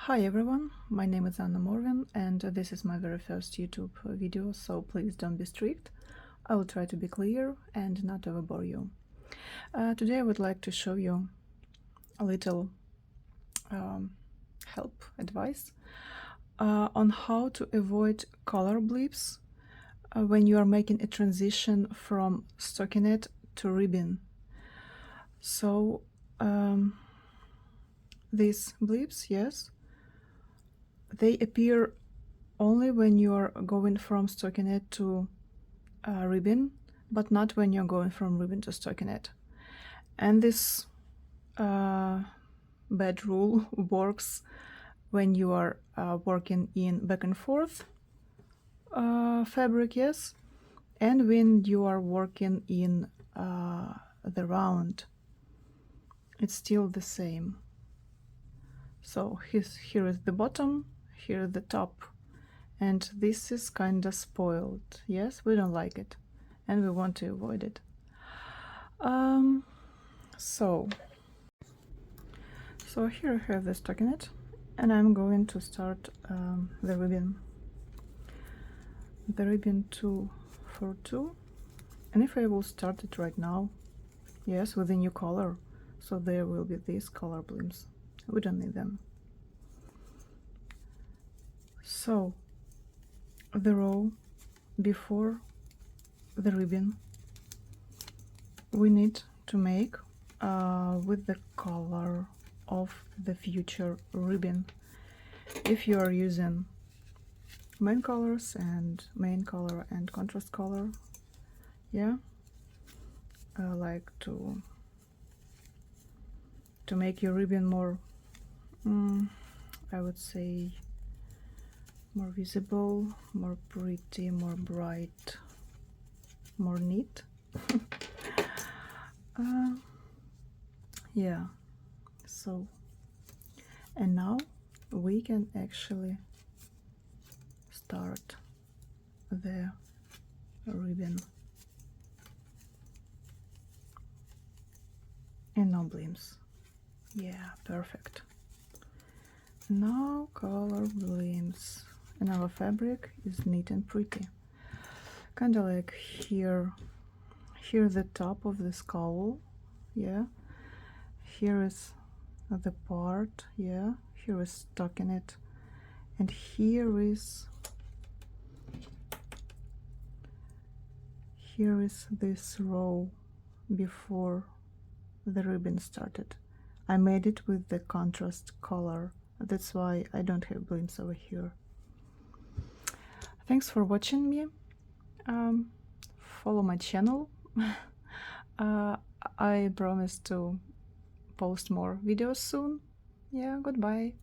Hi everyone, my name is Anna Morgan and this is my very first YouTube video, so please don't be strict. I will try to be clear and not overbore you. Today I would like to show you a little help advice on how to avoid color blips when you are making a transition from stockinette to ribbon. So these blips, yes, they appear only when you are going from stockinette to ribbon, but not when you're going from ribbon to stockinette. And this bad rule works when you are working in back and forth fabric, yes, and when you are working in the round, it's still the same. So here is the bottom, here is the top, and this is kind of spoiled. Yes, we don't like it and we want to avoid it. So here I have the stockinette and I'm going to start the ribbon 242, and if I will start it right now, yes, with a new color, so there will be these color blimps. We don't need them. So the row before the ribbon we need to make with the color of the future ribbon. If you are using main colors and main color and contrast color, yeah, I like to make your ribbon more I would say more visible, more pretty, more bright, more neat. Yeah, so and now we can actually start the ribbon and no blimps. Yeah, perfect. Now color blimps, and our fabric is neat and pretty, kind of like here the top of this cowl, yeah, here is the part, yeah, here is stockinette, and here is this row before the ribbon started. I made it with the contrast color, that's why I don't have blimps over here. Thanks for watching me. Follow my channel. I promise to post more videos soon. Yeah, goodbye.